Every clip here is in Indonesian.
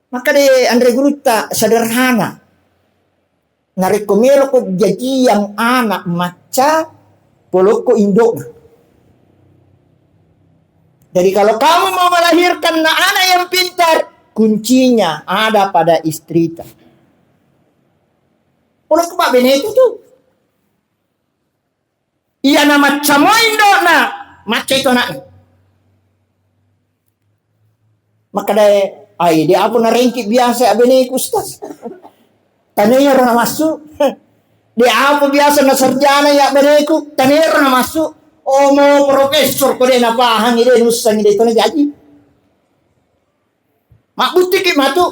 Maka de Andre Guruta sederhana. Narekomelo ko jadi yang anak maca poloko indok. Jadi kalau kamu mau melahirkan anak yang pintar, kuncinya ada pada istri. Poloko Pak Benetu tuh. Iya nama camo indok na maca itu anak. Maka dia apa na rengkit biasa Beneku Ustaz. Tanir na masuk. Dia apa biasa na sarjana ya Beneku, tanir na masuk. Oh mau profesor ko din napahang ide nusang ide ito na jadi. Mak buti ki matu.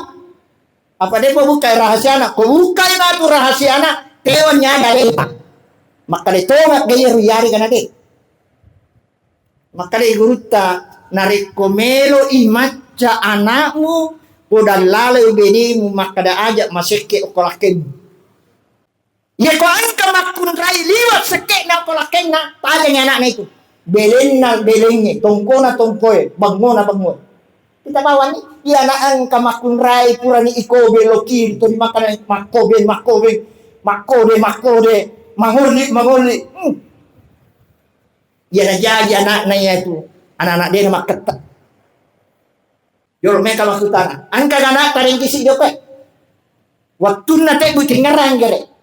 Apa dia buka rahasia anak? Ko buka na tu rahasia anak. Teon nya dari pak. Maka dia tongak gaya ruyari kana de. Maka dia guruta narekomelo imaca anakmu podal lalai benimu maka da ajak maseke okolaken. Ya ko angka makun rai liwat seke na okolaken na paling anak na itu. Belen na belennya, tongko na tongkoy, bango na bango. Kita bawa ni, ya na angka makun rai pura ni iko beloki to di makan makobe mangurli. Ya na jadi anak na itu. Anak-anak dia nak ketak. Yo me kalau sutana. Angka anak taring kisi dia pe. Waktu na te buti ngarang gere.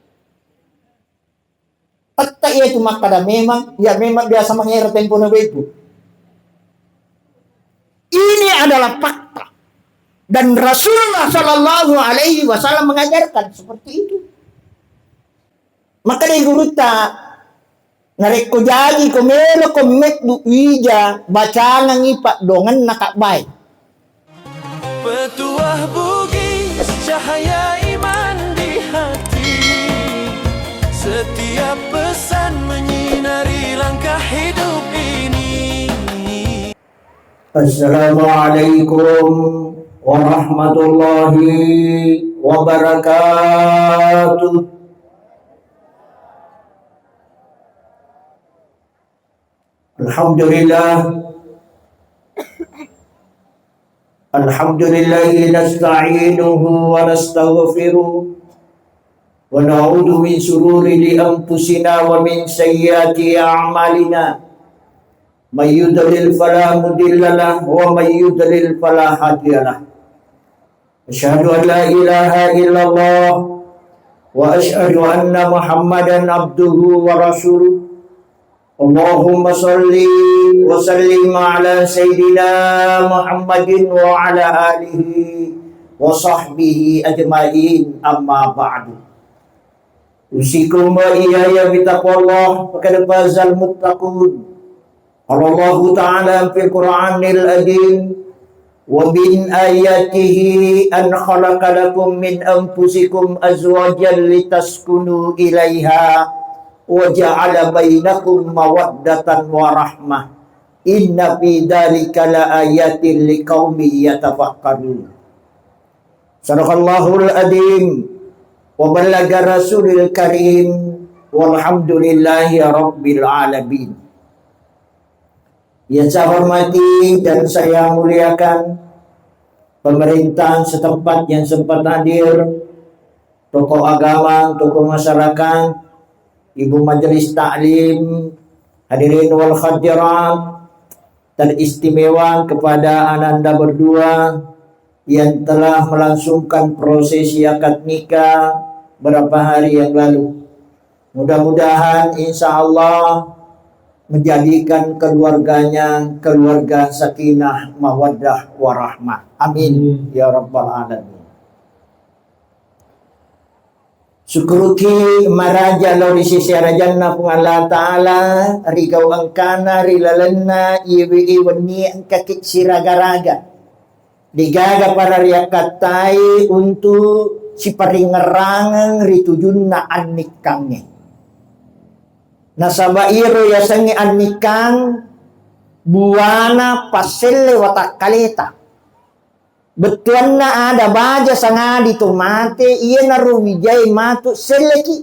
Pata itu makada memang biasa mengira tempo na begitu. Ini adalah fakta. Dan Rasulullah Shallallahu Alaihi Wasallam mengajarkan seperti itu. Maka dari guruta nareko jadi komelo komek du ija bacaan ngipak dongan nakakbay. Petuah bugis cahaya iman di hati. Setiap pesan menyinari langkah hidup ini. Assalamualaikum warahmatullahi wabarakatuh. Alhamdulillahi nasta'inuhu wa nastaghfiruh wa na'udzu min shururi anfusina wa min sayyiati a'malina may yudlil fala mudilla lahu wa may yudlil fala hadiya lahu. Asyhadu an la ilaha illallah wa asyhadu anna Muhammadan abduhu wa rasuluh. Allahumma salli wa sallim ala sayyidina Muhammadin wa ala alihi wa sahbihi ajma'in, amma ba'du. Usikum wa iyaya bitaqwallah faqad fazal muttaqun. Allah Ta'ala fil Qur'anil Azim wa min ayatihi an khalaqa lakum min anfusikum azwajan litaskunu ilaiha wa ja'ala bainakum mawaddatan wa rahmah. Inna fi dzalika laayatin liqaumin yatafakkarun. Sadaqallahul adzim wa ballagha rasulil karim walhamdulillahi rabbil alamin. Yang saya hormati dan saya muliakan pemerintahan setempat yang sempat hadir, tokoh agama, tokoh masyarakat, Ibu Majelis Taklim, hadirin wal hadirat, teristimewa kepada ananda berdua yang telah melangsungkan prosesi akad nikah beberapa hari yang lalu. Mudah-mudahan insya Allah menjadikan keluarganya keluarga sakinah mawaddah warahmah. Amin ya rabbal alamin. Syukuruki maraja lo di sisi rajanna pun Allah Ta'ala rigau angkana rilalenna iwi iwani angkakit siragaraga digaga para riakatai untuk si paringerangan ritujunna annikangnya nasabairu yasangi annikang buana paselle watak kaleta. Betuan na ada baja sanga dito mate iya na ruwijay matu seleki.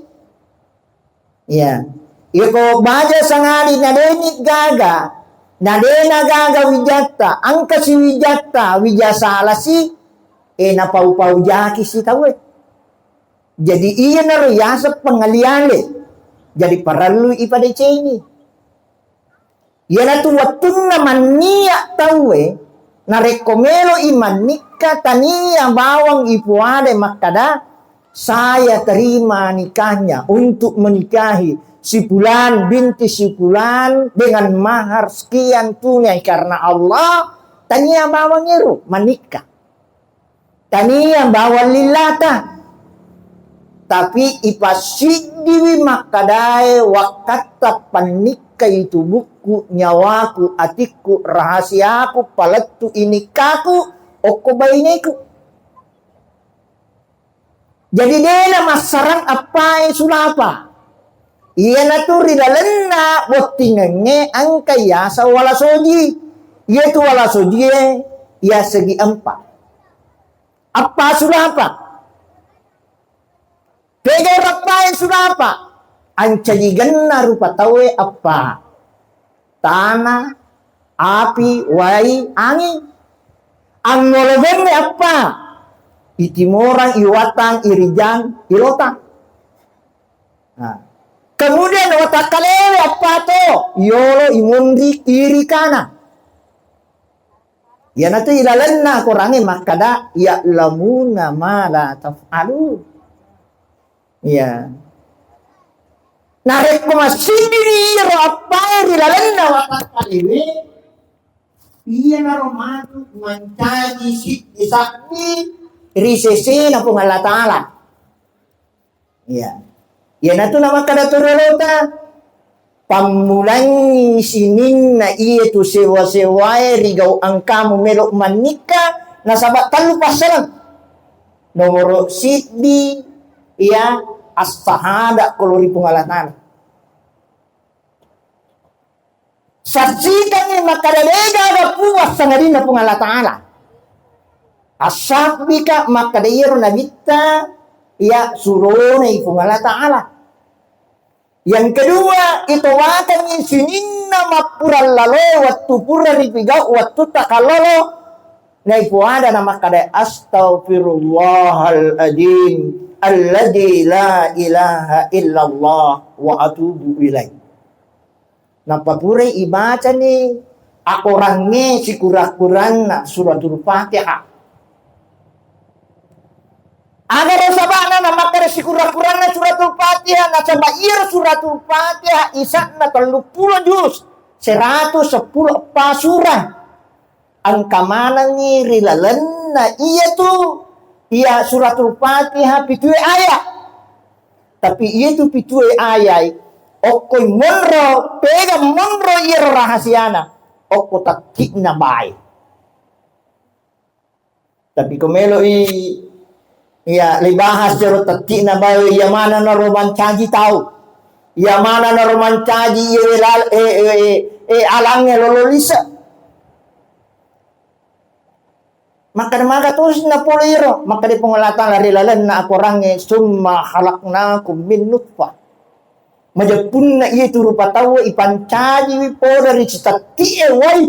Ya. Iyo ko baja sanga di nadeni gaga. Nadena gaga wijata. Angka si wijata wijasala si na pau-pau jaki si tahu. Jadi iya na riyasa pengalian le. Jadi perlu ipada ini. Iya na tu waktu na mania tahu na rekomelo iman nikah tania bawang ipuade makada saya terima nikahnya untuk menikahi si fulan binti si fulan dengan mahar sekian tunai karena Allah. Tania bawang iru menikah. Tania bawang lilata. Tapi ipasidiwi makadai wakata panikah itu buku nyawaku atiku rahasiaku palatu inikaku oko bainiku. Jadi dia masarang apa sulapa. Iya naturi lalena botingenge angkaya sa wala soji. Iya tu wala soji iya segi empat. Apa sulapa? Pega rapain sulapa. Ancajiganna rupa tawe apa? Tanah, api, wai, angin. Ang nolobenge apa? Itimorang, iwatang, irijang, ilotang. Nah. Kemudian watakalewe apa to? Yolo imundi kiri kanan. Ya nanti ilalanna kurangi makada ya lamuna ma la taf'alu. Ya. Narek kumasindiri apa ilalanna watakalewe. Iya naromatu mancaji sit isakti risese na pong Allah Ta'ala. Ya. Ya na tu nama kada turelota pamulangi sinin na iya tu sewa-sewae rigau angkamu melok manika na sabat talu pasalang nomoro siddi ya as-sahada kolori pungalatan saksikan ni makadalega da puas sangadina pungalatan asabika makadayero na bitta ya surona ipungalatan ta'ala. Yang kedua, itu wakan insininna mapural lalo waktu pura ripigau waktu takalolo na ipuada nama kada astaghfirullahaladzim alladzi la ilaha illallah wa atubu ilaih. Napapure ibaca ni akorangnya si kurang-kurang na suratul Fatihah. Agar sabana na makara si kurang-kurang na suratul Fatihah na sabair suratul Fatihah isak na 30 juz 110 pasurah ang kamanang ni rilalan na iya tu iya suratul Fatihah pitue ayat tapi iya tu pitue ayat okoy monro pega monro iya rahasiana oko takik na bay tapi komelo iya, libahas jero tati na bayo yamana na roman caji tahu. Yamana na roman caji alangnya lololisa. Maka terus na poliro, maka di pengelatan lari lalan na akorangnya summa halaknakum min nutfah. Majapun na iya tu rupa tahu ipan caji wipoda dari tati wai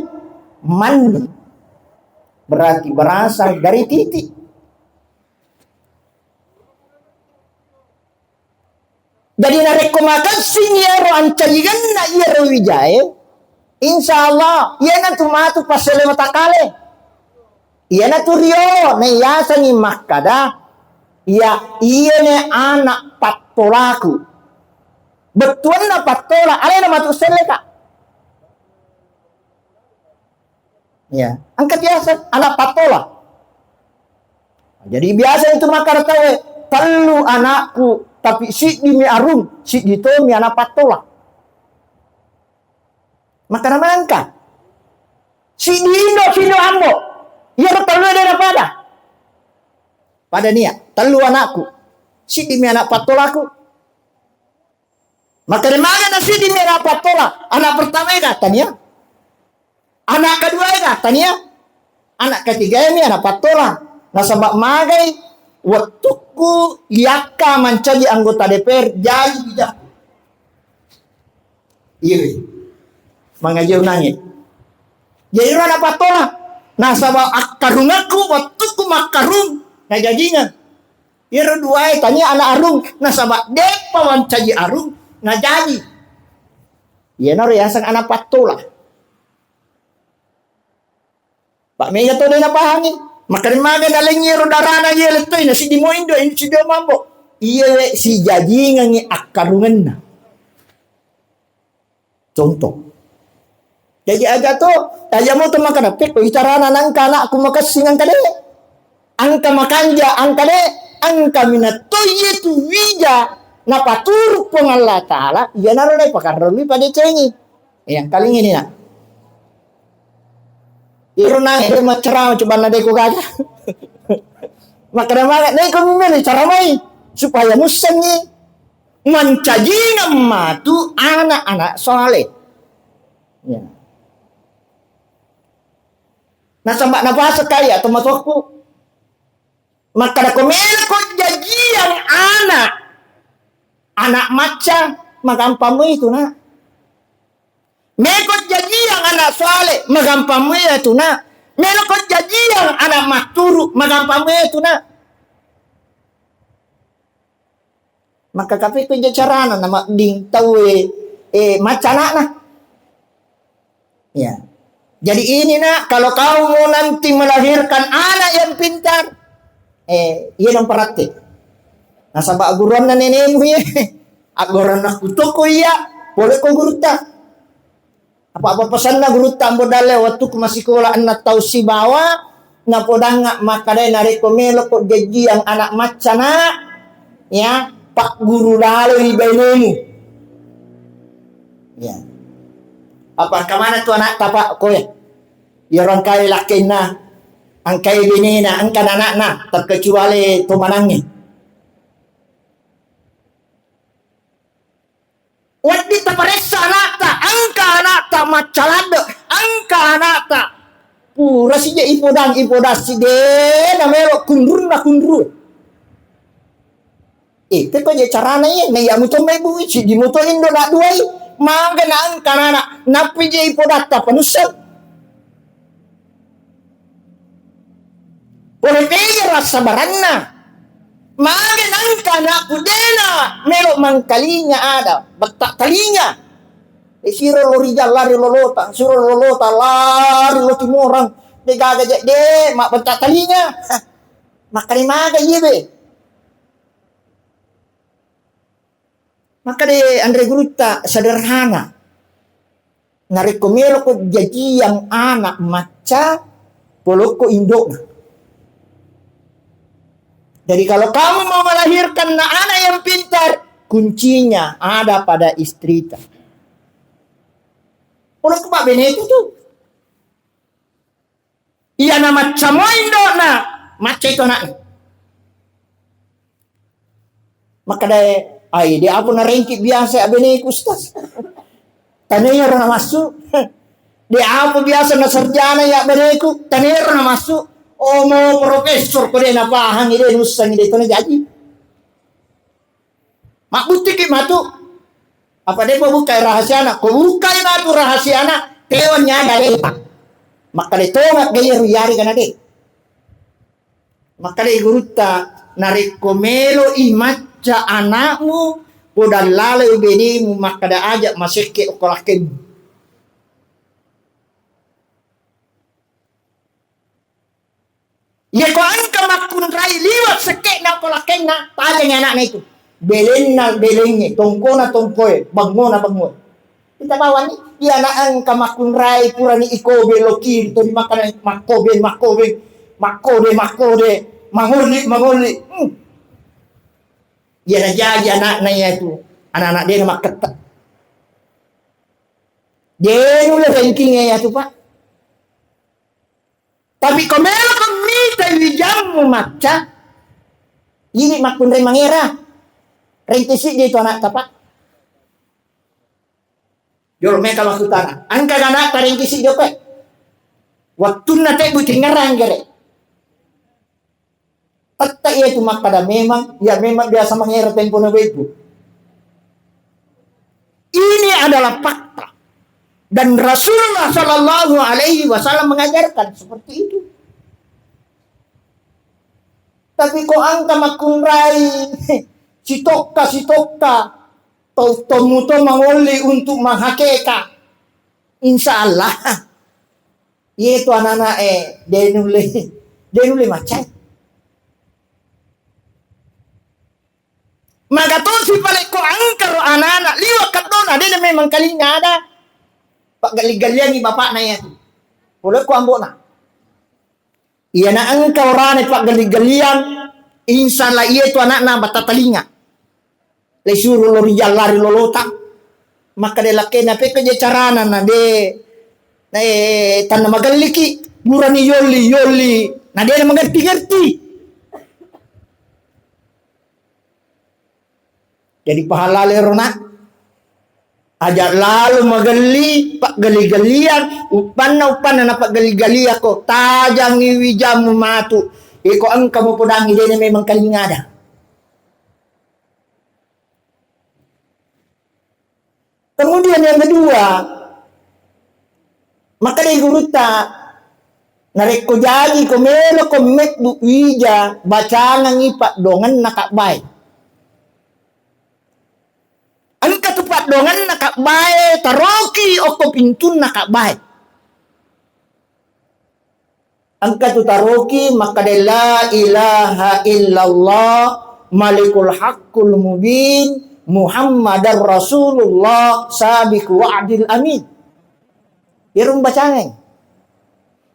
mandi. Berarti berasal dari titik. Jadi narekomakan sinyaro ancajigan na iya rawijae. Insyaallah, iya na tumatu pasele matakale. Iya na turiyo na iyasa ni makada. Iya ne anak patolaku. Betuan na patola, ale na matusele ka. Ya, angkat biasa anak patola. Jadi biasa itu makar tawe, perlu anakku tapi si di mi arum, si di to mi anak patola. Maka namangka. Si di Indo ambo. Ia terlalu ada pada. Pada nia, terlalu anakku. Si di mi anak patolaku. Maka namangka na si di mi anak patola. Anak pertama katanya. Anak kedua katanya. Anak ketiga mi anak patola. Nasabak magai waktuku yaka menjadi anggota DPR jadi bijak. Iya, mangajau nangis. Jadi rana patola. Nasabak akarungaku waktuku makarung jajingan. Iro dua tanya anak arung, nasabak dek pawan caji arung, na jadi. Iya nor ya sang anak patulah. Pak Mega to na pahangi. Makan magan aling iro darana yelet to na si Dimo Indo ini si Dimo Mambo. Iya si jajingan ni akarungan na. Contoh. Jadi aja to, aja mo to makan apik, icarana nang kana aku makasingan kade. Angka makanja, angka de, angka minatoye tu wija na patur pong Allah Ta'ala, iya naro na pakaroli pada cengi. Yang kali ini na. Iro na, iro macerama coba na deko gaga. Makanya mga, na ikaw mumili, caramay, supaya musangi, mancajingan matu anak-anak soleh. Ya. Nasa nabasa kaya, tumatok po. Maka na kumela ko jajiyang anak maca magampang mo ito na. Mekot jajiyang anak swale magampang mo ito na. Melokot jajiyang anak maturu magampang mo ito na. Maka kapit ko jacarana na magding tawe maca na. Ya. Jadi ini nak, kalau kau mau nanti melahirkan anak yang pintar, yan ang parati. Nasa ba aguran na nenek mo aguran na kuto ko iya. Boleh ko guruta. Apa-apa pesan na guruta mo dale waktu ko masikulaan na tau si bawa na podang nga makaday na rekomelo ko jaji ang anak maca na ya pak guru dalo ibay mo. Ya. Apa kamana tu anak tapak ko ya? Yorong kay laki na ang kay bini na, ang kananak na, terkecuali tumanangnya. Wadi taparesa anakta, angka anakta macalado, angka anakta. Pura siya ipodas si de na mero kundur na kundur. Ito ko niya carana yan, naya mo to may buwi, si di mo to indo na duway, mga na ang kananak, napidya ipodas ta panusap. Boleh rasa baranna. Magen angka na kudena. Melo mangkalinya ada. Batak kalinya. Siro lorijal lari lolota. Siro lolota lari lo timorang. De gagajak de. Mak batak kalinya. Makani maga yebe. Maka de Andre Guruta sederhana. Narekomelo ko jadi yang anak maca. Polok ko indok. Jadi kalau kamu mau melahirkan anak yang pintar, kuncinya ada pada istri. Udah ke Pak Benetu tuh. Iya nama camoindo na, maca itu nak. Maka dia apa na rengkit biasa Beneku Ustaz. Tanaya orang masuk. Dia apa biasa na sarjana ya Beneku, tanaya orang masuk. Oh mau profesor ko din napahang ide nusang ide ito na jadi. Mabuti ki matu. Apa dia pabukay rahasia anak? Kung bukay matu rahasia anak, tewan niya dari pa. Makalitongat gaya ruyari ka na di. Makaliguruta narikomelo imatcha anakmu podang lalay ubeni mo makada aja masike o kolakin. Ya ko angka makunray liwat sakit na kolaken na tanya ng anak na ito. Belen na belennya, tongko na tongko bango na bango. Kita bawa ni, ya na ang kamakunray pura ni ikobe loki, ito di makan makode, manguli. Ya na jadi anak na itu, anak-anak dia na makata. Dia nula rankingnya ya tu Pak. Tapi komelo komita wijam maca. Ini makunray mangira. Rentisi dia itu anak tapak. Jol mereka waktu tanah. Angka anak tarentisi dia Pak. Waktu nate buti ngerang gere. Tatta ia itu mak pada memang biasa mengira tempo na ibu. Ini adalah fakta. Dan Rasulullah Shallallahu Alaihi Wasallam mengajarkan seperti itu. Tapi ko angka makunrai si tokka temu to mangoli untuk menghakeka. Insya Allah itu anak-anak denuli macam. Maka to si balik ko angka anak-anak liwat kadona dia memang kalinya ada. Pak gali-galian ni bapak na yan. Boleh ko ambok na. Iya na angka orane pak gali-galian. Insya Allah iya itu anak-anak batatalinga. Le suruh lori lari lolota. Maka de laki na peke je carana na de tanah magaliki burani yoli na de mengerti. Jadi pahala lerona ajak lalu magali pak gali-galian upan na pak gali-gali ako tajang iwijamu matu iko ang kamu podangi de memang kalingada. Kemudian yang kedua, maka dari guruta nareko jadi komelo komek du ija bacaan ngipak dongan nakakbay. Angka tupat dongan nakakbay taroki oko pintun nakakbay. Angka tu taroki maka de la ilaha illallah malikul haqqul mubin Muhammadar Rasulullah sabiqu wa'dil amin. Irung bacaan.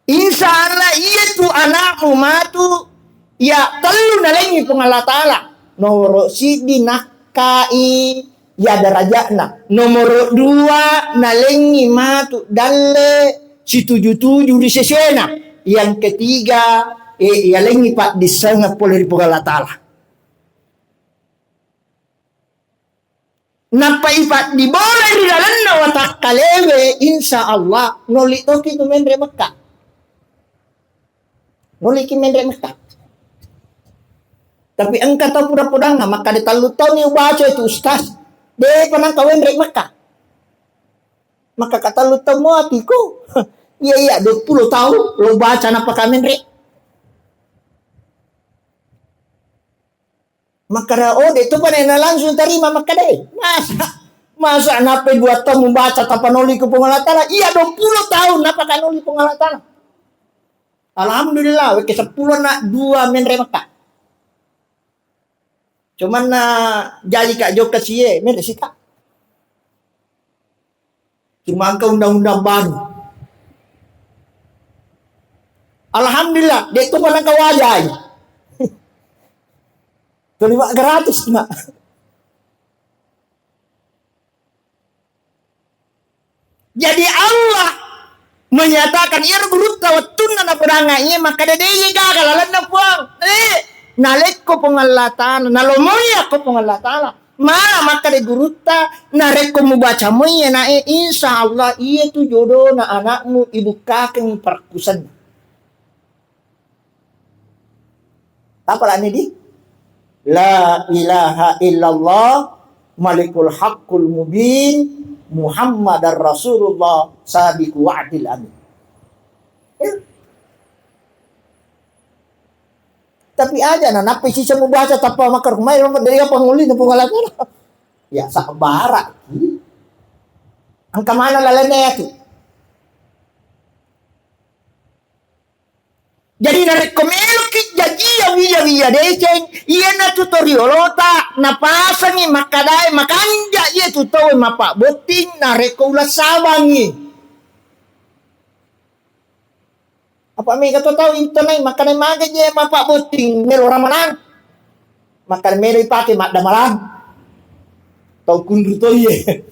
Insya Allah itu anakmu matu ya telu nalengi pengalat ta'ala. Nomor sidi nakai ya darajatna. Nomor 2 nalengi matu dalle si 77 di sesena. Yang ketiga ya lengi pak disengap oleh pengalat ta'ala. Napa ifat diboleh di dalam watak kalewe insya Allah noli toki tu mendre Mekah. Noli ki mendre Mekah. Tapi engkau tahu pura-pura nggak maka ditalu tahu nih baca itu ustaz. Deh pernah kau mendre Mekah. Maka kata lu tahu hatiku. Iya 20 tahun lo baca napa kau mendre. Maka itu panena langsung terima maka deh. Masa napa buat tamu membaca tanpa noli ke pengalatana? Iya 20 tahun napa kan noli pengalatana? Alhamdulillah ke 10 nak 2 menre Mekah. Cuman na jali kak joka siye menre sita. Cuma angka undang-undang baru. Alhamdulillah dia tu palang kawajai. Terima gratis mak. Jadi Allah menyatakan ia berutah watun na perangai maka dede gagal lalan na puang. Nalek ko pengalatan, nalomoy ako pengalatan. Mana maka de guruta narek ko mo baca mo na insya Allah iya tu jodoh na anakmu ibu kakeng perkusan. Apa lah ini di? La ilaha illallah malikul haqqul mubin Muhammadar Rasulullah sabiqu wa'dil amin. Tapi aja napi sisa mo baca tanpa makar may dari panguli na pangalaman. Ya sabara. Ang kamana lalane ito. Jadi narekomelo kit jadi wiya deceng iya na tutoriolota napasangi makadai makanja iya tutoy mapa boting narekoula sabangi. Apa mi kato tahu ito na makanay maganya mapa boting melo ramalan. Makan melo ipake makdamalan. Tau kundu to iye.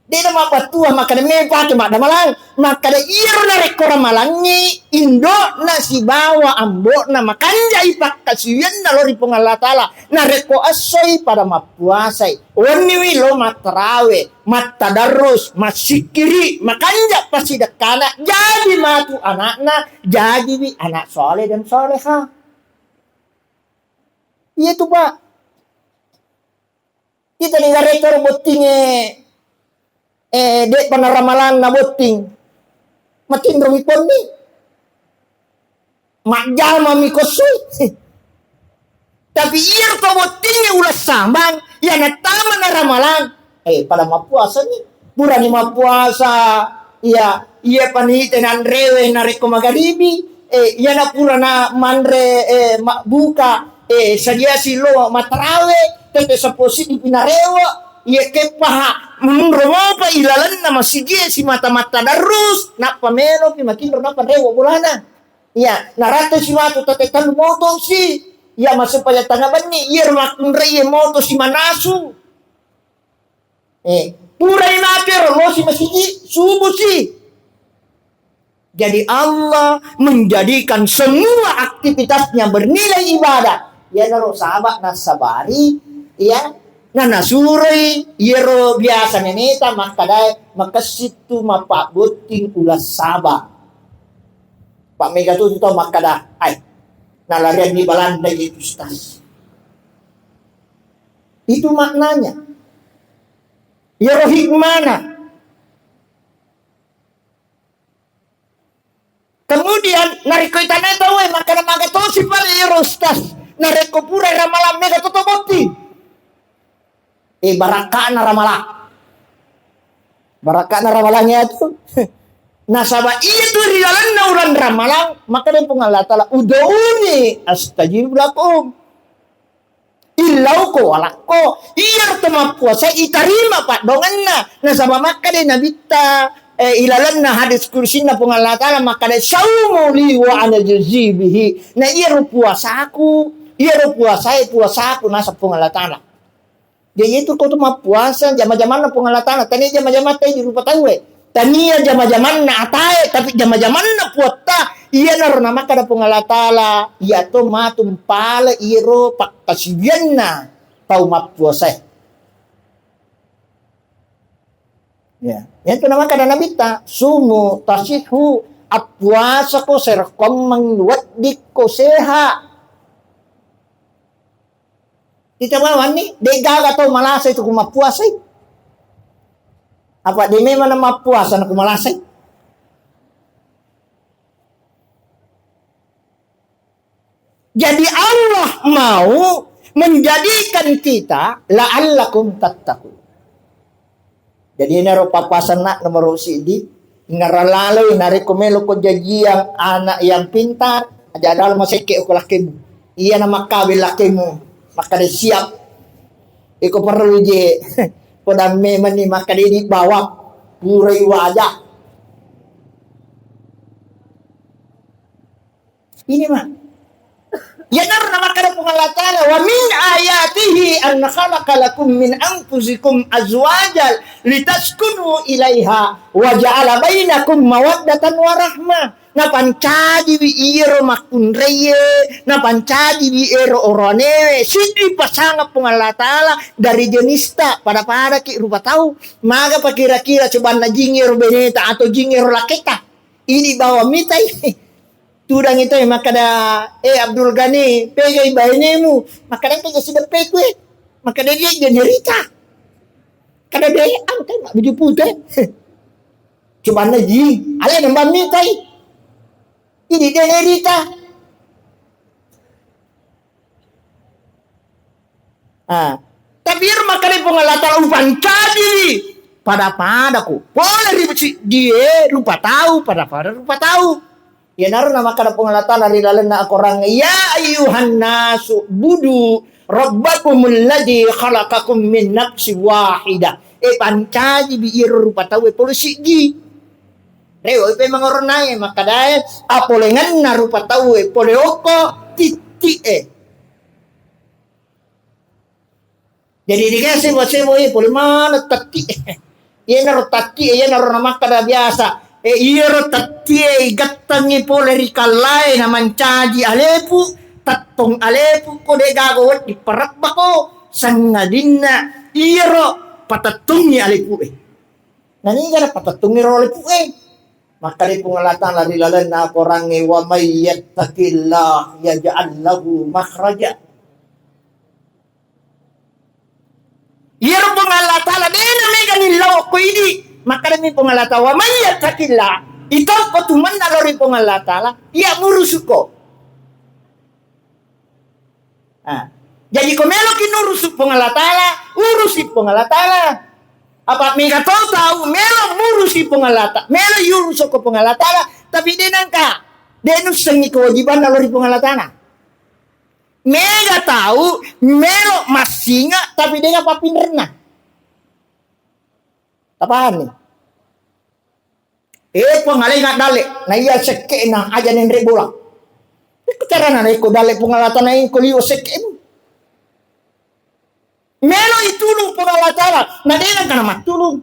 De na mapatua makane me pake makdamalan. Makane iro na rekora malangi indo na si bawa ambo na makanja ipak kasiyan na lori pengalatala na reko asoy para mapuasay waniwi lo matrawe matadarus masikiri makanja pasidakana jadi matu anakna jadi wi anak soleh dan soleha. Iya tuh pak kita nih rekor botingnya dek panaramalan na boting matin rumipon ni Makjal mami kosui. Tapi iya to botingi ulas sambang. Ya natama na ramalang. Pada mapuasa nih. Pura ni mapuasa. Iya panitenan rewe na reko magaribi. Iya na pura na manre buka. Sadia silo matrawe. Tete sa positi pinarewa. Iya kepaha menromo pa ilalan na masige si mata-mata darus na pameno pi makin na parewo bulana. Iya narate si matu tatetan moto si. Iya masuk paya tangaban ni iya makun reye moto si manasu. Purai mati romo si masigi subuh si. Jadi Allah menjadikan semua aktivitasnya bernilai ibadah. Ya naro sahabat nasabari, ya Nana surai yero biasa neneta maka situ mapak buting ulas saba. Pak Mega tu makada nalarian di balanda itu stas. Itu maknanya. Yero hikmana. Kemudian nariko itana tahu makada magatosi pala yero stas. Nareko pura ramalam mega totoboti. Baraka na ramala. Baraka na ramalanya itu. Nasaba itu di dalam nauran ramalang. Maka dia pun Allah Ta'ala. Udauni astajib lakum. Ilau ko walako. Iyar tama puasa itarima pak donganna. Nasaba maka dia nabita. Ilalan na hadis kursi na pun Allah Ta'ala. Maka dia saumu li wa ana jazibihi. Na iya puasa aku. Iya puasa aku. Nasa pun Allah Ta'ala. Jadi itu kau tu mah puasa jama-jaman na pengalatan. Tani jama-jaman teh di rupa tahu Tani jama-jaman na atae tapi jama-jaman na puata. Iya na nama kada pengalatala. Iya tu mah tumpala iro pak kasibian na tau mah puasa. Ya, yang tu nama kada nabita sumu tasihu apuasa ko serkom mangluat di ko seha. Kita mawan ni, degaga tau malasay itu kumapuasay. Apa di mana mapuasa na kumalasay? Jadi Allah mau menjadikan kita la'allakum tattaqun. Jadi ini papasan nak nomor sidi, ngaralalo narikomelo ko yang anak yang pintar, ada dalam masake ko lakimu. Iya na makabil lakimu. Maka dia siap. Iko perlu je. Pada memang ni maka dia dibawa purai wajah. Ini mah. Ya narna maka dia Allah Ta'ala. Wa min ayatihi an khalaqa lakum min anfusikum azwajal litaskunu ilaiha wa ja'ala bainakum mawaddatan wa rahmah. Na pancadi bi iro makun reye, na pancadi bi iro orone, sidi pasanga pung Allah Ta'ala dari jenis ta pada ki rupa tahu, maga pa kira-kira coba na jingir beneta atau jingir laketa, ini bawa mitai, tudang itu maka da Abdul Ghani pegai bahenemu, maka da pegai sudah pekwe, maka da dia generita, kada dia angkai mak biju putih, coba na jing, ale nambah mitai. Ini dia cerita. Tapi rumah kali pengalatan umpan tadi pada-padaku. Boleh ribut dia lupa tahu pada lupa tahu. Ya naruh nama kada pengalatan dari dalam nak orang ya ayuhan nasu budu rabbakumul ladzi khalaqakum min nafsin wahidah. Pancaji bi rupa tahu polisi di. Reo ipe mangoronay makadaya apolengan na rupa tahu poleoko titi Jadi dikasih sebo pole mana tati Iya naro tati iya naro nama kada biasa iya ro tati gatangi pole rikalay na mancaji alepu tatong alepu ko de gagawat di parat bako sangadina iya ro patatungi alepu nani gara patatungi ro alepu maka di pengalatan lari lalan na orang wa may yattaqillah yaj'al lahu makhraja. Iya pengalatan la dena mega nilaw ko ini maka di pengalatan wa may yattaqillah ito ko tuman na lori pengalatan la iya murusuko Jadi kau melok urus Allah Ta'ala, urusi Allah Ta'ala. Apa mereka tahu melok urusi Allah Ta'ala, melok urus Allah Ta'ala, tapi dia nangka, dia nusengi kewajiban lalu Allah Ta'ala. Mereka tahu melok masinga, tapi dia apa pinderna. Apaan nih? Pengalih nggak dale, nah iya seke na aja nendre bola. Itu cara nana iko dale pengalatan na iko liyo seke. Melo itulung pengalatan, nah dia kan nama tulung.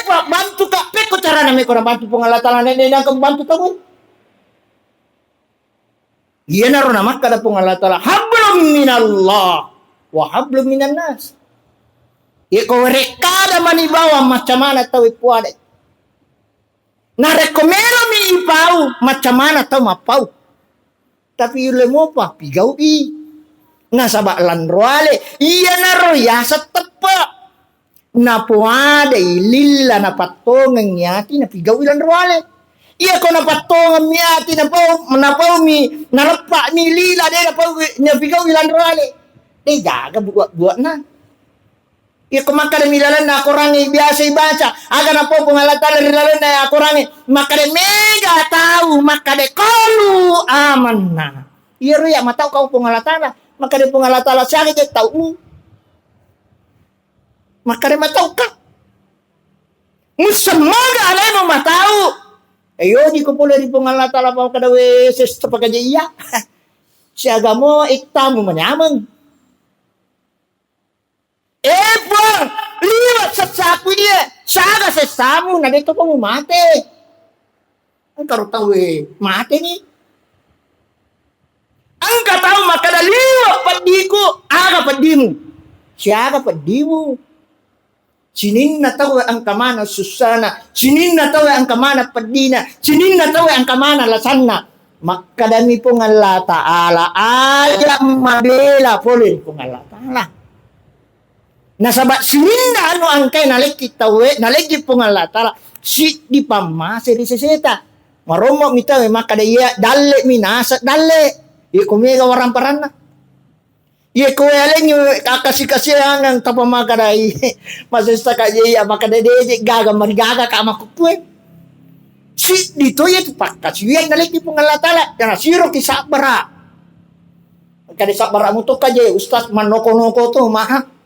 Pak bantu kak, peko cara nana iko bantu pengalatan na dia kan bantu tahu. Iya naro nama kada pengalatan, hablum minallah, wa hablum minan nas. Iko rekada manibawa macam mana tahu ipuade. Na rekomelo mi impau macam mana tahu mapau. Tapi yule mopa pigau i. Na sabak lanroale iya naro yasa tepa. Na puade lilla na patongeng yati na pigau ilan roale. Iya ko na patongeng yati na pau mi na lepak mi lila de na pigau ilan roale. Dia jaga buat na. Ya kumaka de milalan na kurangi biasa ibaca agar na po pengalatan milalan na kurangi maka de mega tahu maka de kalu amanna iya ya matau kau pengalatan maka de pengalatan siya ke tahu maka de matau ka musamaga alay mo matau ayo di ko pula di pengalatan pa kada we sesta pagaja iya siya gamo iktamu manyamang Bang, liwat sa saku dia. Saga sa samu na dito ko mate. Ang karutaw mate ni. Ang kataw makadaliwa padiku, aga padimu. Siya aga padimu. Sinin na tawa ang kamana susana, sinin na tawa ang kamana padina, sinin na tawa ang kamana lasanna. Makadami po ng Allah Ta'ala, ayaw mabela po rin po ng Allah Ta'ala. Nasabak sininda ano ang kay naleki tawe naleki po nga latala si di pamase di seseta maromo mitawe makadaya dalle minasa dalle kumega warang parana ko aleng kakasi-kasihan ang tapamakaday masista kaya makadede gaga marigaga ka makukwe si dito yet pakasiyan naleki po nga latala kana siro kisabara kada sabara mo to kaje ustaz manoko-noko to maha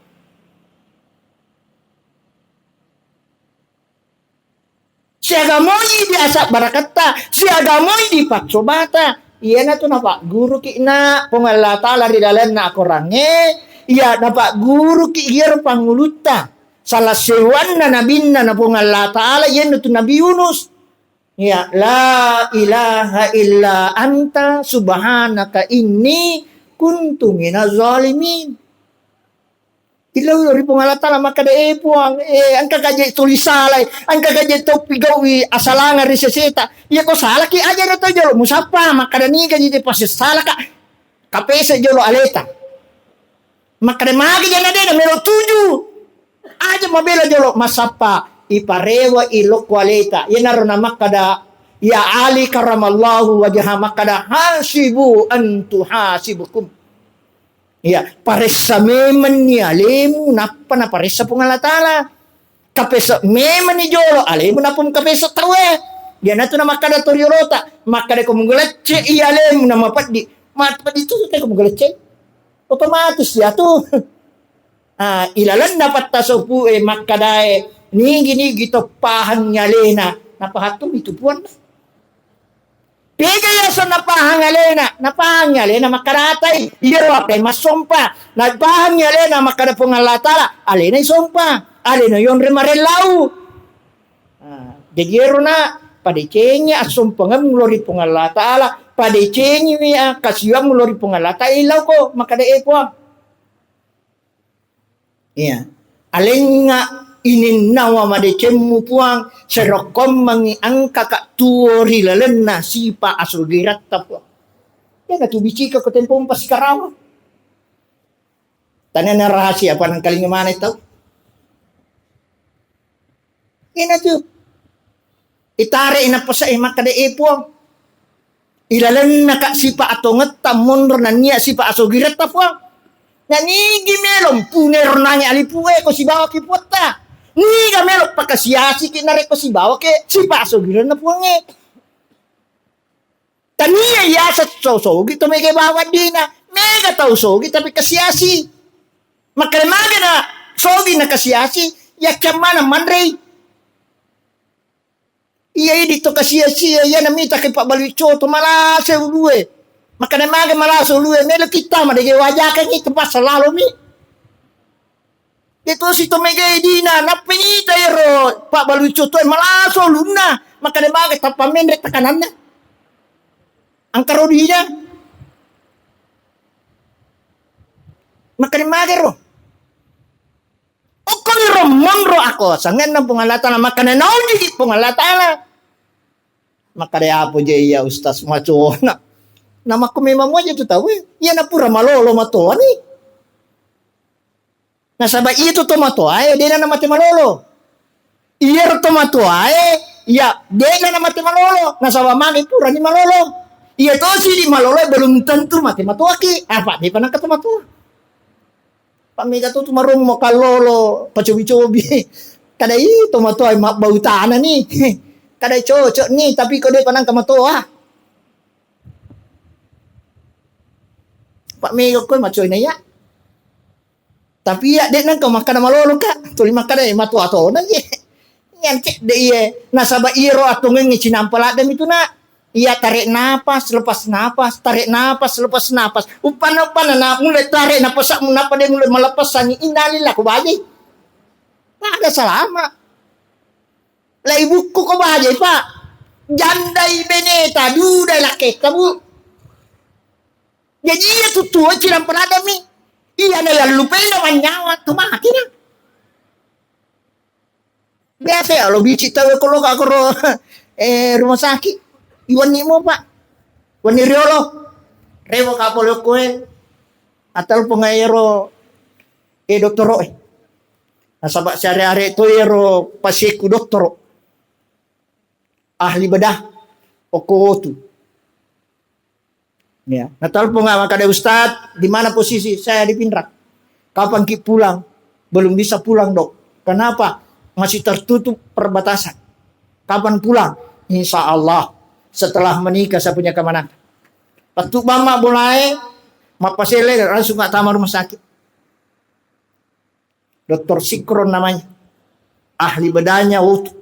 siaga moy biasa barakata, siaga moy di paksubata. Iya na to na pak guru ki na pungala tala di dalam na korange. Iya na pak guru ki iya panguluta. Salah sewan na nabinna na pungala tala iya na to Nabi Yunus. Ya la ilaha illa anta subhanaka inni kuntu minaz zalimin. Ilaw ri pungalatala makada puang ang kagaje tulisalay ang kagaje to pigawi asalanga ri seseta iya ko sala ki aja na to jolo musapa makada ni gaji de pasis sala ka kapesa jolo aleta makada magi jana de melo tuju aja mabela jolo masapa iparewa ilok aleta yana rona makada ya ali karamallahu wajha makada hasibu antu hasibukum. Ya, paresa memen ni alemu napa na paresa pungalatala. Kapesa memen ni jolo alemu na pun kapesa tawe. Dia na to na makada toriorota, makada ko munggulatche i alemu na mapadi. Mapadi itu ko munggulatche. Otomatis ya tu. Ilalan dapat tasopu makadae ni gini gitu pahan nyalena. Napahatum itu puan. Pega sa napahang alena makaratay, iro kay masompa, nagpahang alena makadapong alatala, alena isompa, alena yon remarelaw. Degero na, padicenya asompa nga mulori pong alatala, padicenya niya kasiyang mulori pong alatala, ilaw ko, makadae ko. Yeah. Aleng nga, ininawa madecemu puang serokom mangi angka kak tuori lalen na sipa asugirat tapo ya na tubici ka kutempong pasikarawa tanan na rahasia pa ng kalingaman ito ina tu itare ina pa sa imak kada puang Ilalan na ka sipa ato ngeta mundur na niya sipa aso giret ta puang. Na nigi melom puner nangi alipue ko si bawa ki puta. Niga melok pakasiasi ki nare ko si bawa ke sipa aso giret na puange. Tania ya sa sosogi to mege bawa dina. Mega tau sogi tapi kasiasi. Makalemaga na sogi na kasiasi ya kamana manrei. Iya dito kasiasi ya namita kay Pak Balicho to malasa ulue. Makalemaga malasa ulue melo kita madege wajakan itu pas selalu mi. Ito si to mege dina napinita ero Pak Balicho to malasa uluna. Makalemaga tapamendre takananna. Ang karodinya makalemaga ro. Okon ro monro ako sangan na pungalata na makananaw di pungalata na. Makadaya po je ya ustaz macho na. Nama ko may mamuja to tawe. Yan na pura malolo mato ani. Nasaba ito to mato ay di na mati malolo. Iyer to mato ay ya di na mati malolo. Nasaba mani pura ni malolo. Iya to si di malolo belum tentu mati mato aki. Apa di panang kata mato. Pamida to tumarong mo kalolo pacobi-cobi. Kada ito mato ay bautana ni. Kada cocok nih tapi kau dia panang kamatoa. Pak Mego ko macoy na ya. Tapi ya dek nang kau makan malolo ka. Tuli makan ay matua to na ye. Yan cek de ye. Nasaba iro atungeng ni cinampala dem itu na. Iya tarik napas lepas napas, tarik napas lepas napas. Upan-upan na mulai tarik napas napa dia mulai melepasan innalillah ko baji. Tak ada selama. Lah ibuku ko baje Pak. Jandai beneta dudai laki kamu. Jadi iya tutua cilam pelada mi. Iya na yang lupa naman nyawa tu makina. Biasa ya lo bici tahu kalau ako rumah sakit. Iwan ni mo Pak. Iwan ni Riolo. Rewo kapolo ko atal pangayero doktoro Nasaba sehari-hari itu ero pasiku doktoro. Ahli bedah okotu. Ya, natalpo nga makada Ustad, di mana posisi saya di Pindrak? Kapan ki pulang? Belum bisa pulang, Dok. Kenapa? Masih tertutup perbatasan. Kapan pulang? Insya Allah setelah menikah saya punya kemenangan. Waktu mama mulai mapasele langsung ke taman rumah sakit. Dokter Sikron namanya. Ahli bedahnya utuh.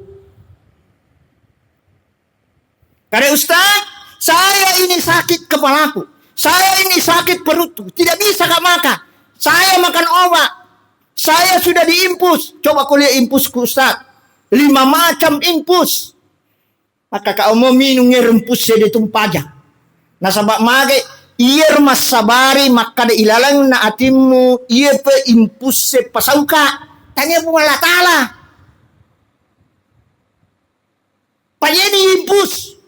Karena Ustaz, saya ini sakit kepalaku. Saya ini sakit perutku. Tidak bisa gak makan. Saya makan obat. Saya sudah diimpus. Coba kuliah impusku Ustaz. 5 macam impus. Maka kau mau minum rempus saya ditumpaja. Nah sabak mage iyer mas sabari maka de ilalang na atimu iye pe impus se pasauka. Tanya pun Allah Ta'ala. Payeni impus.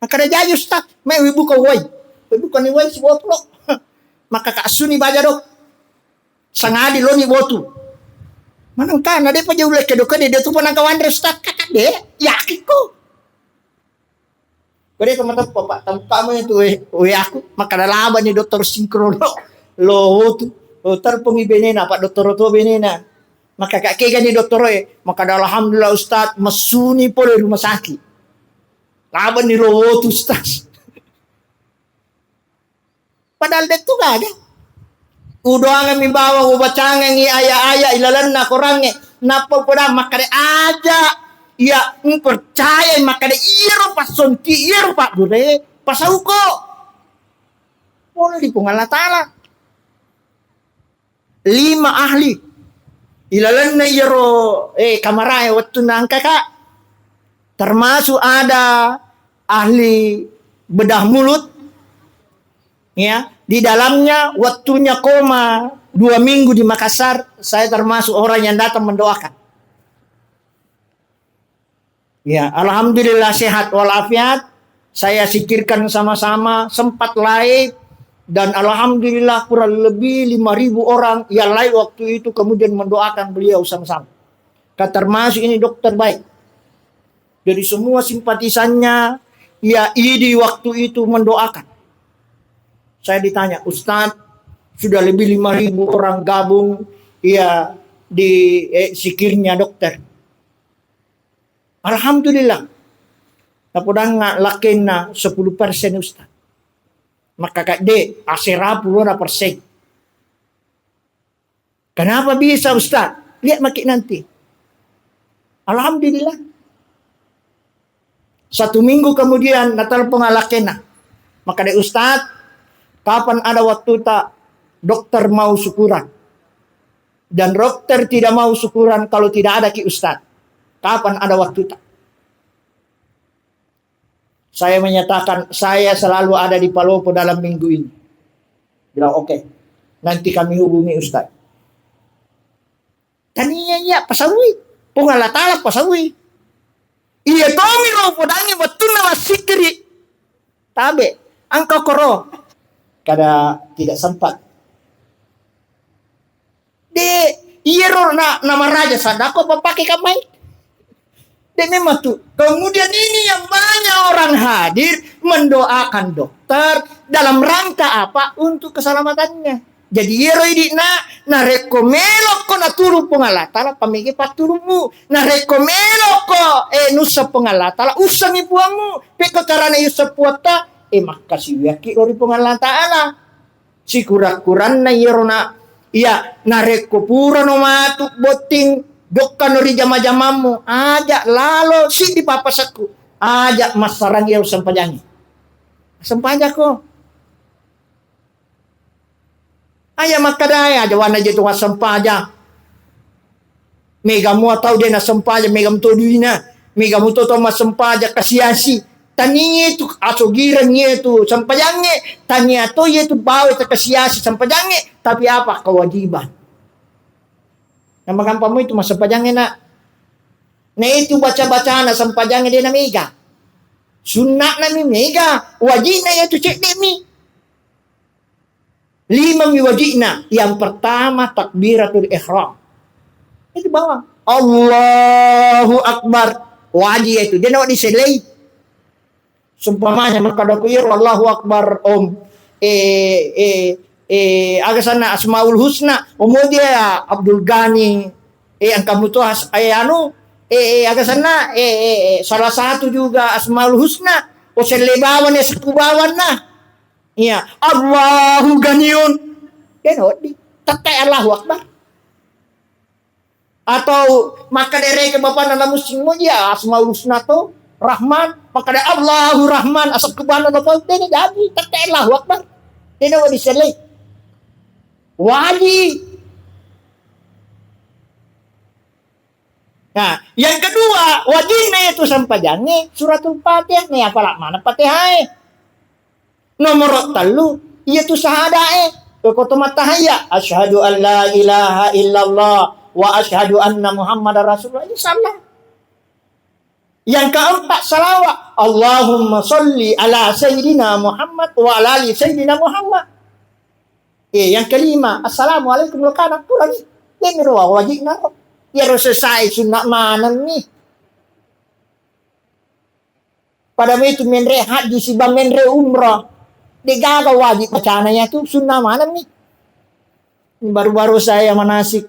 Maka ada jaju Ustaz, may wibu ka way. Wibu ka ni way si botlok. Maka kaasuni baja dok. Sangadi lo ni botu. Manang ka, na de pa jauh leke doka de tu panang kawan Ustaz kakak de, yakin ko. Kaya kamata papa, tampa mo itu aku, maka nalaban ni Dr. Sinkrono. Lo tu, tarpong ibenena, Pak Dr. to benena. Maka kakek ni doktor maka alhamdulillah Ustaz masuni po rumah sakit. Laban ni Rowotu Ustaz. Padahal dito ka ada. Udoangan mi bawa ubacangan ni aya-aya ilalan na korangnya. Napa pada makade aja. Ya percaya makade iro pasonti iro Pak Bure pasauko. Boleh di Allah Ta'ala. 5 ahli. Ilalan na iro kamaray waktu nang kakak. Termasuk ada ahli bedah mulut, ya di dalamnya waktunya koma 2 minggu di Makassar. Saya termasuk orang yang datang mendoakan. Ya alhamdulillah sehat walafiat. Saya sikirkan sama-sama sempat live dan alhamdulillah kurang lebih 5.000 orang yang live waktu itu kemudian mendoakan beliau sama-sama. Termasuk ini dokter baik. Dari semua simpatisannya, ya idi waktu itu mendoakan. Saya ditanya, Ustadz, sudah lebih 5.000 orang gabung ya di sikirnya dokter. Alhamdulillah. Tapodang nga lakin na 10% Ustaz. Makakade, asera 10%. Kenapa bisa Ustaz? Lihat makin nanti. Alhamdulillah. 1 minggu kemudian natalpong alakin na. Maka de Ustaz, kapan ada waktu tak dokter mau syukuran? Dan dokter tidak mau syukuran kalau tidak ada ki Ustaz. Kapan ada waktu tak? Saya menyatakan saya selalu ada di Palopo dalam minggu ini. Bilang oke, nanti kami hubungi Ustaz. Taninya ya pasawi, pungalatala pasawi. Iya tomi ro podangi betul na sikri. Tabe, angka koro. Kada tidak sempat. De iya ro na nama raja sadako pakai kamai. Dan memang tuh, kemudian ini yang banyak orang hadir mendoakan dokter dalam rangka apa? Untuk keselamatannya. Jadi yero ini na rekomelo ko na turu pengalatala pamigi paturumu. Na rekomelo ko nusa pengalatala usangi buamu. Peko karana yusa puata makasih yaki lori pengalatala. Si kura-kuran na yero na iya na rekopura no matu boting dokkan ori jama-jamamu ajak lalo si di papasaku ajak mas sarang yau sempajangi ko aya makadaya jawana jetu sampaja mega mu atau dia na sampaja mega mu toduina mega mu to mas sampaja kasiasi tani itu asogiran itu sampajange tani atau itu bawa itu kasiasi sampajange tapi apa kewajiban. Nama kampamu itu masa pajangnya nak. Nah itu baca-baca na sampajangnya dia na mega. Sunnah na mega. Wajibnya itu cek demi. 5 wajibnya. Yang pertama takbiratul ihram. Itu bawah. Allahu Akbar. Wajib itu. Dia nak diselai. Sumpamanya makadaku Allahu Akbar om. Agasana Asmaul Husna dia Abdul Ghani ang kamu tuh agasana salah satu juga Asmaul Husna o selebawan ya sekubawan na iya Allahu Ghaniun di takai Allahu Akbar atau maka dari ke bapak nana muslim mo ya Asmaul Husna to Rahman maka dari Allahu Rahman asap kubanan apa dia jadi takai Allahu Akbar dia di selai wajib. Nah, yang kedua, wajibnya itu sampajangnya suratul Fatihah nih apalah mana Fatihah. Nomor 3 yaitu syahadae. Koto matahaya asyhadu an la ilaha illallah wa asyhadu anna Muhammadar Rasulullah. Ini salah. Yang keempat salawat. Allahumma sholli ala sayyidina Muhammad wa ala ali sayyidina Muhammad. Yang kelima, assalamualaikum lakana kurang ini ruang wajib naro. Ya harus selesai sunat mana nih. Pada itu menre haji si bang menre umrah. Digagal wajib bacananya tuh sunnah mana nih. Baru-baru saya manasik.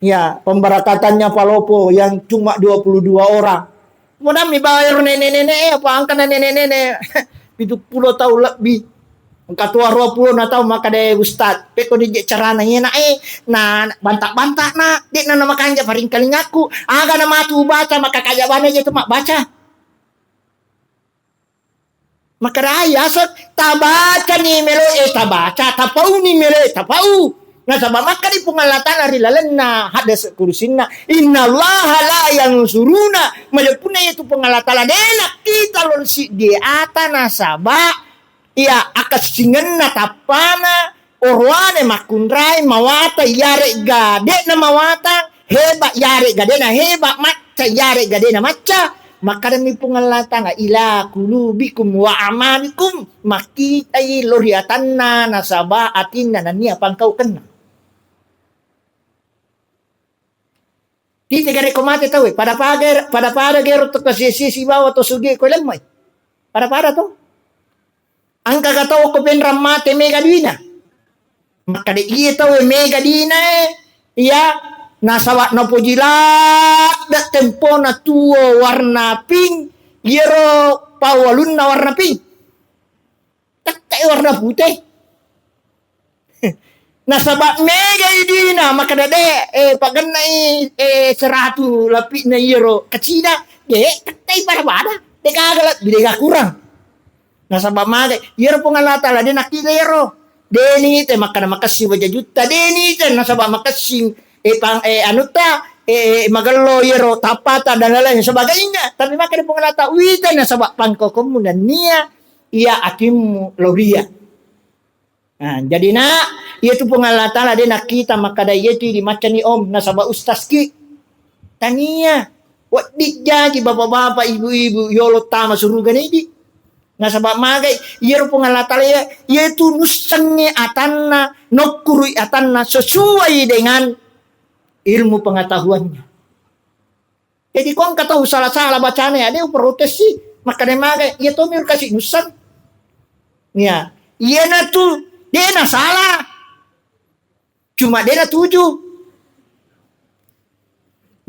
Ya, pemberakatannya Palopo yang cuma 22 orang. Kemudian bayar nenek-nenek apa angkat nenek-nenek. 70 tahun lebih. Katua 20 na tahu maka de Ustad. Peko di carana na na bantak-bantak na. Di na makanja paring kaling aku. Aga na matu baca maka kaya bana je mak baca. Maka raya asal tabaca ni melo tabaca tapau ni melo tapau. Nah sabab maka di pengalatan ari lalena hadas kurusinna. Innallaha la yansuruna. Malepuna itu pengalatan denak kita lon si di ata nasaba. Iya akas singan na tapana orwane makundrai mawata yare gade na mawata heba yare gade na heba maca yare gade na maca maka demi pengalatan ila kulubikum wa amalikum makitai loriatanna nasaba atinna nania pangkau kena ti tegare komate tawe pada pada gero to kasisi bawa to sugi ko lemay Pada tuh. Angka kataw ko penram mate mega dina. Maka de iya tahu mega dina iya nasawa no pujilat da tempo na tuo warna pink yero pawalun na warna pink. Tak warna putih. Nasaba mega idina maka dade pagana seratu lapi na yero kacina de tak para de kagalat bidega kurang. Nasaba mage yero pongalata la de nakita yero. Deni te makasi wajah juta deni te nasaba makasing magalo yero tapata dan lain sebagainya tapi maka di pengalata wita nasaba pangkokom dan nia ia akimu loria. Nah, jadi ia tu pengalata lah dia nak kita maka dia tu di macam ni om nasaba ustaz ki tania wat dijagi bapak-bapak ibu-ibu yolo tama suruga ni di. Nga sabab magay, yero po nga latalaya, yetu nusangi atanna, nokkurui atanna, sesuai dengan ilmu pengetahuannya. Jadi kung katahu salah-salah bacanya, ada yang protes sih, maka dia magay, yeto mir kasih nusan. Ya, iya na tu, dia na salah. Cuma dia na tuju.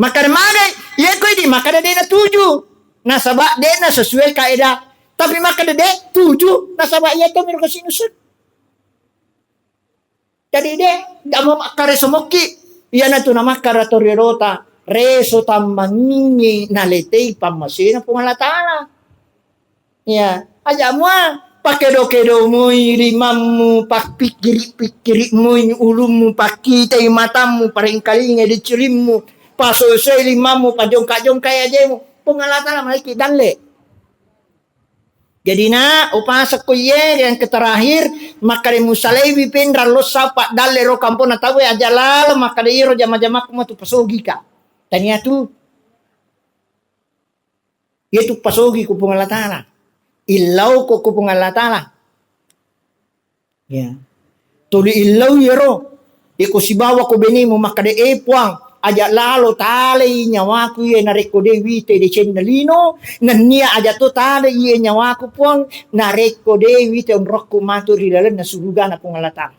Maka dia magay, iya ko di, maka dia na tuju. Nasabak dia na sesuai kaidah. Tapi maka dede tujuh nasabah iya to mir kasinusud. Jadi de damo makare somoki iya na to na makara toriorota reso tammangi naletei pamasina pungalatala. Ya, aja mua pakedo-kedo mu limamu pak pikiri mu ulumu pakite matamu paring kali ngedicirimmu pasosoi limamu pajong-kajong kaya jemu pungalatala maliki danle. Jadi upasak ko ye yang terakhir maka di musalewi pendra lo sapa dalle ro kampo na tawe ajalal maka di iro jama-jama kuma tu pasogi ka. Tania tu itu pasogi ku pungalatala. Ilau ko ku pungalatala. Ya. Tuli ilau yero. Iko sibawa ko benimu maka di epuang aja lalo tale nyawaku ye nareko de wite de cendalino nania aja to tale ye nyawaku puang nareko de wite on rokku matur di dalam na surugana pungalata.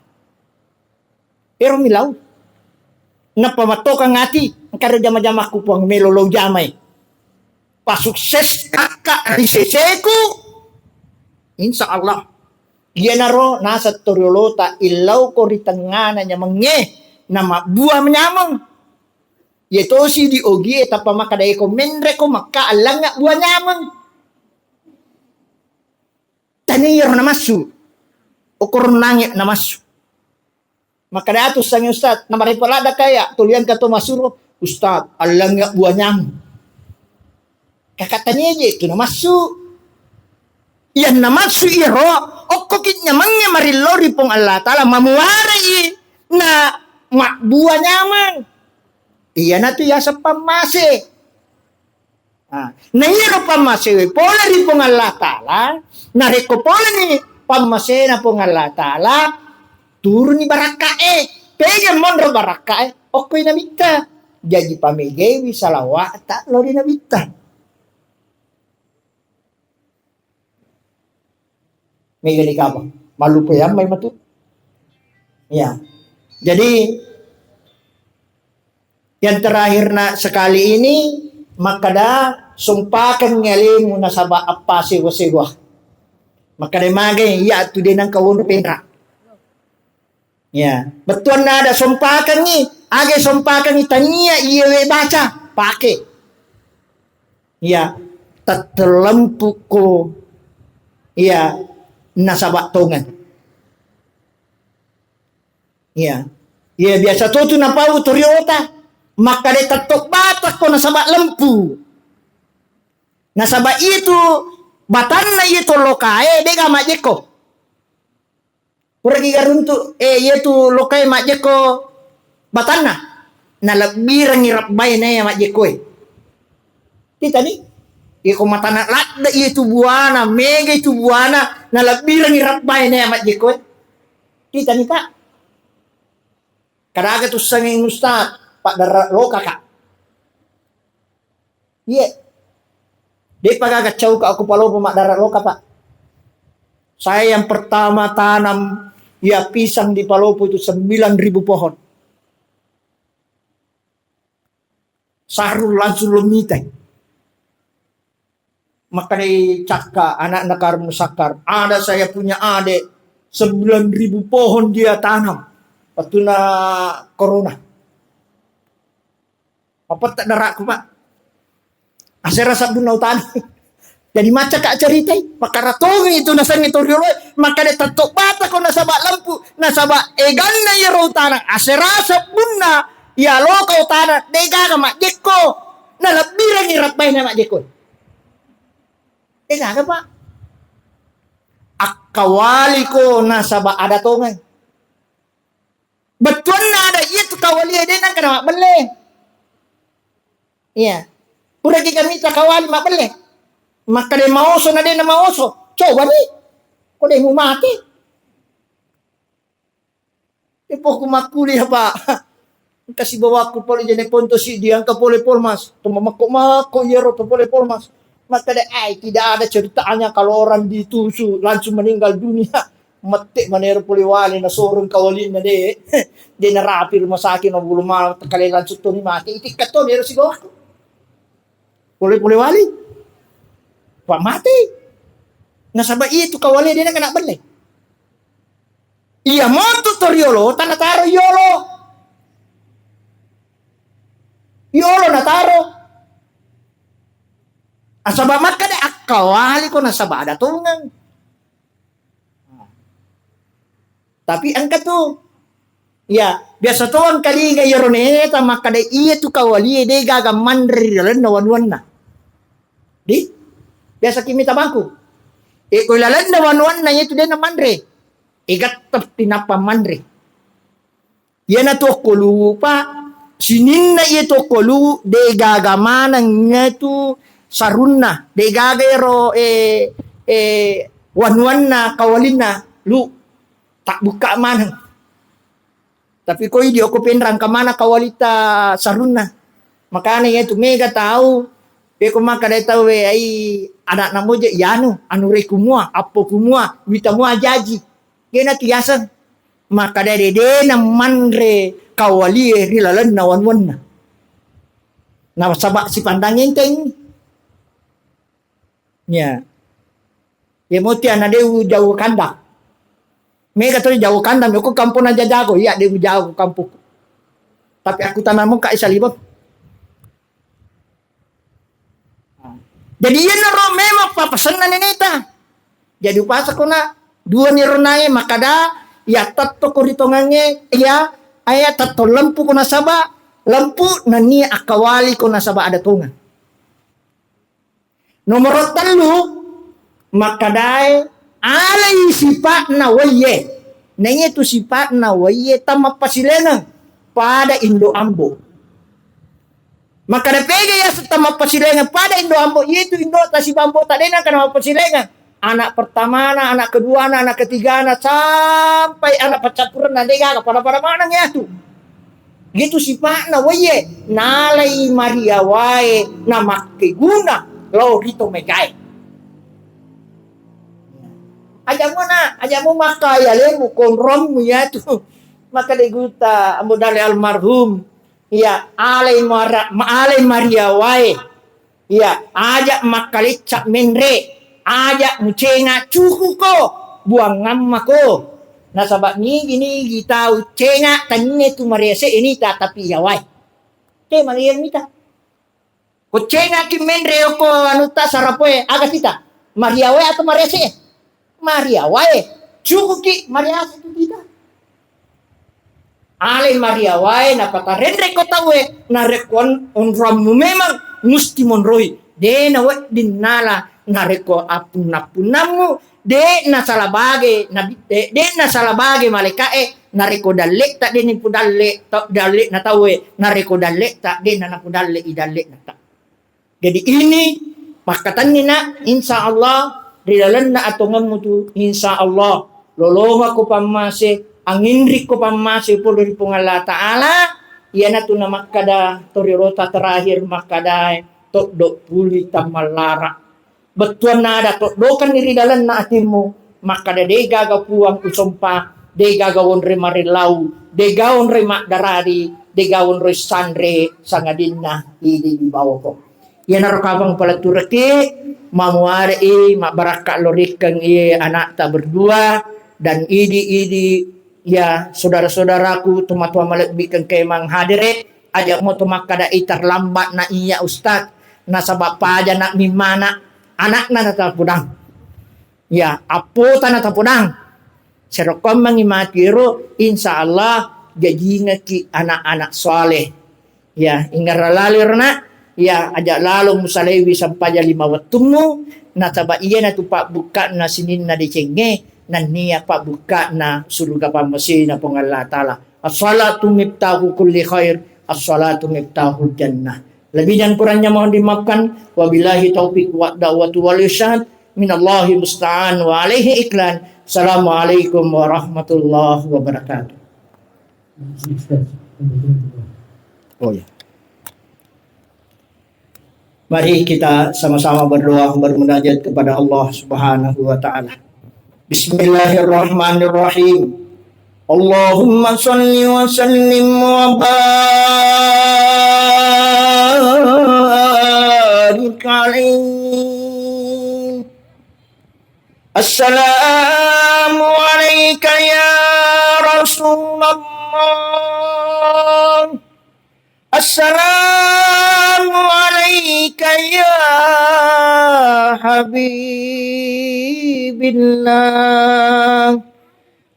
Pero milau na pamatoka ngati kare jama-jamaku puang melolo jamai. Pasukses kakak riseseku insya Allah dia naro nasa toriolota ilau ko ritangana nyamangnya nama buah menyamang. Yeto si di ogi etapa maka dai ko menre ko maka alang nga buah nyamang. Tanir na masu. Okor nangit na masu. Maka da atus sang ustad na maripalada kaya tulian ka to masuro ustad alang nga buah nyamang. Kakatanya je itu na masu. Yan na masu iro okokit nyamangnya marilori pong Allah taala mamuari na buah nyamang. Iya na tu ya sa pamase. Nahiro pamase pola ri pong Allah taala nareko pola ni pamase na pong Allah taala turun ni barakae pega monro barakae okoy na bitta jadi pamegewi salawa tak lori na bitta. Mega di kaba malupo yan may matu. Ya. Jadi yang terakhir na sekali ini maka da sumpakan ngalimu na saba apa sewa-sewa. Maka da magay ya tu din ang kawun pera. Ya, betul na ada sumpakan ni. Age sumpakan ni tania iya baca pakai. Ya, tatelempu ko. Ya, nasaba tongan. Ya. Ya biasa tu na pau Toyota. Maka dia tetok batak ko nasaba lempu. Nasaba itu batanna itu lokae de ga majeko. Puragi garuntu itu lokae majeko batanna. Na labirang irap bay na ya majeko. Kita ni iko matana ladda itu buana mega itu buana na labirang irap bay na ya majeko. Kita ni Pak. Karaga tu sanging ustad Pak darah lo kakak. Iya. Dia pakai kacau ke aku palo pemak darat loka pak. Saya yang pertama tanam ya pisang di Palopo itu 9.000 pohon. Sarul langsung lemitai. Maka di cakka anak nakar musakar. Ada saya punya adik 9.000 pohon dia tanam. Waktu na corona. Apa tak darakku pak? Asal rasa bunau tanam. Jadi macam kak ceritai. Maka ratongi itu nasang itu rioloi. Maka dia tetuk bata ko nasabak lampu. Nasabak egan na yero tanang. Asal rasa bunna. Ya lo kau tanah. Dega ka mak jeko. Na lebih irat bay na mak jeko. Dega ka pak. Akawali ko nasabak ada tongan. Betul na ada. Itu kawali ada na ka mak beli. Iya. Pura kami tak kawali mak beli. Maka dia mauso na dia na mauso. Coba nih. Kok dia mau mati? Ipo kumakuli ya pak. Kasi bawa ko pala dyan ponto si diyan ka pole polmas. Tumamako yero to pole polmas. Maka dia tidak ada ceritaannya kalau orang ditusuk langsung meninggal dunia. Mati manero pole wali na sorong kawali na de. Dia narapi rumah sakit na bulu malam takali langsung to ni mati. Itikat to nero si bawa ko. Pole wali. Pak mati. Nasaba itu kawali dia na kena balik. Iya moto toriolo tanah taro yolo. Yolo nataro. Asaba maka da akawali ko nasaba ada tungang. Tapi angkat tuh. Ya, biasa tuh ang kali nga yoroneta maka da iya tu kawali de gaga mandri dalan na wanwan na. Di? Biasa kimi tabangku. Ko lalan na wanwan na itu de na mandri. Igat tap tinapa mandri. Yan na to ko lupa. Sinin na ito kolu de gagamanang nga tu sarunna de gagero wanwan na kawalin na lu tak buka manang. Tapi ko hindi ako pinrang kamana kawalita sarunna. Makanya ito mega tahu. Pe ko makada tahu ay anak na mo je yano anu re kumua apo kumua wita mo ajaji. Kena tiyasan. Makada de na manre kawali rilalan na wanwan na. Nasaba si pandangin ting. Ya. Ya mo tiyan na dew jauh kanda. Mega to jauh kanda ko kampo na jajago ya dew jauh kampo. Tapi aku tanam mo ka isa libot. Jadi yan na ro memang papasan na ninita. Jadi upasa ko na dua ni ronay makada ya tatto ko ritongange ya ayat tato lampu ko nasaba lampu na ni akawali ko nasaba ada tungan. Nomor 3 makadai alay sifat na waye. Nanya tu sifat na waye tama pasilenang pada Indo Ambo. Makada pega ya tama pasilenang pada Indo Ambo itu Indo tasi bambo tadena kana pasilenang. Anak pertama na, anak kedua na, anak ketiga na, sampai anak pacaturan na dega pada mana ya tu. Gitu sifatna waye nalai Maria wae na makke guna lo gitu megai. Ajamu maka ya lemu konrom ya tu. Maka deguta amudale almarhum ya alai Maria wae. Ya ajak makalicak menre. Ajak mucenga cuku ko buang ngamma ko nasabak ni gini kita ucenga tanya tu mariase ini tak tapi ya wai te maria mita ucenga ki menre ko anuta sarapoe aga kita maria wai atau mariase maria wai cuku ki mariase tu kita ale maria wai na pata rendre ko tawe na rekon on ramu memang musti monroi de na wa dinala nareko apun-apunamu de na salabage malekae nareko dalle tak de ni pudalle dalle na tawe nareko dalle tak de na pudalle idalle na ta. Jadi ini makatan ni na insyaallah ridalan na atongan mo tu insyaallah lolonga ko pamase angin ko pamase por dari Allah taala yana tu na makada torirota terakhir makada tok dok puli tamalara betuan na ada to dokan iri dalan na atimu maka de gaga puang usompa de gaga wonre marilau de gawon re mak darari de gawon re sandre sangadinna idi di bawah ko yan kabang pala turaki mamuare mak baraka lorikan anak tak berdua dan idi ya saudara-saudaraku tumatua malekbikan kemang hadire ajak mo tumakada itar lambat na iya ustad na sabab paja nak mimana anak na natapudang ya apo ta natapudang serokom mangimatiro insya Allah jajinga ki anak-anak soleh ya ingar lalir na ya ajak lalu musalewi sampai 5 waktumu nataba iya na tupak buka na sinin na dicenge nan niya pa buka na surga pamasi na pong Allah Ta'ala as-salatu miftahu kulli khair as-salatu miftahu jannah lebih dan kurangnya mohon dimaafkan wabillahi taufiq wa da'watu wal irsyad minallahi musta'an wa alaihi iklan assalamualaikum warahmatullahi wabarakatuh. Oh ya. Mari kita sama-sama berdoa bermunajat kepada Allah Subhanahu wa taala. Bismillahirrahmanirrahim. Allahumma shalli wa sallim wa barik alaihi. Assalamu alayka ya Rasulullah. Assalamu alayka ya Habibillah.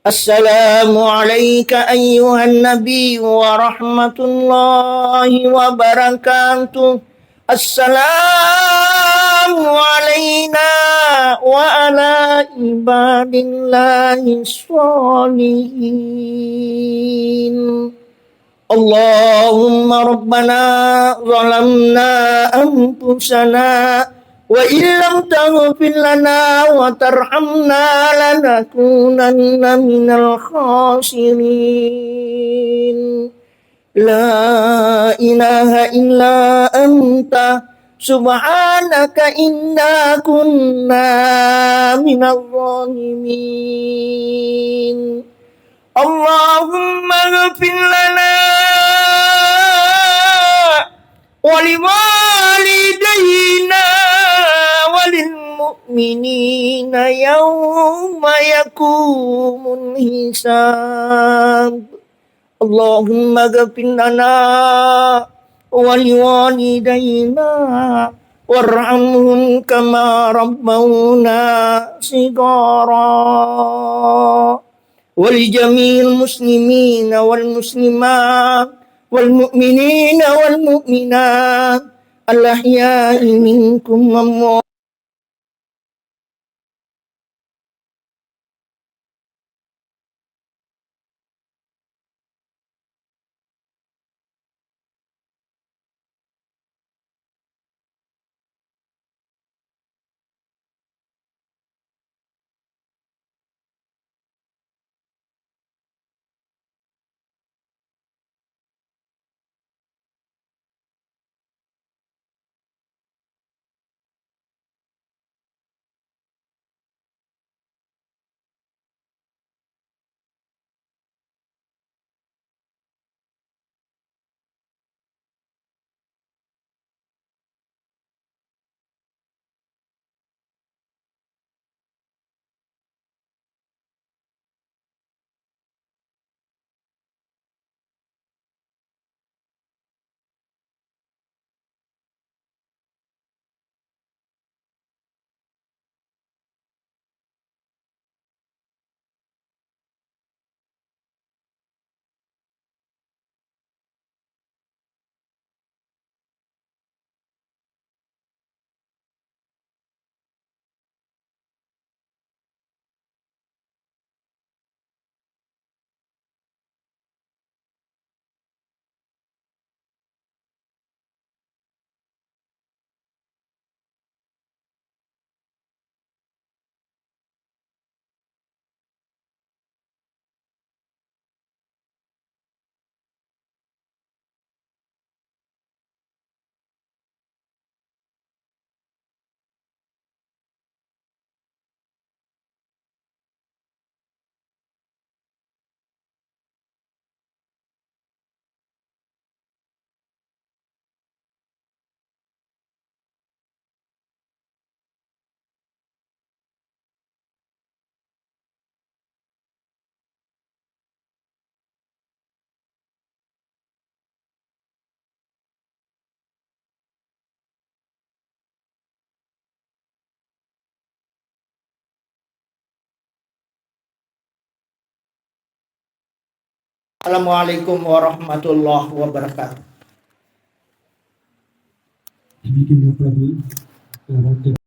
Assalamu alayka ayyuhan nabi wa rahmatullahi wa barakatuh. Assalamu alayna wa ala ibadillahi sholihin. Allahumma rabbana zalamna anfusana wa illam taghfir lana wa tarhamna lanakunanna minal khasirin. La ilaha illa anta subhanaka inna kunna minal zalimin. Allahumma ghfir lana wa liwalidayna walil mu'minina yawma yakumul hisab. Allahumma ghfir lana wa liwalidayna warhamhum kama rabbawna sigara. ولجميع المسلمين والمسلمات والمؤمنين والمؤمنات الأحياء منكم والأموات Assalamualaikum warahmatullahi wabarakatuh. Demikian Bapak Ibu,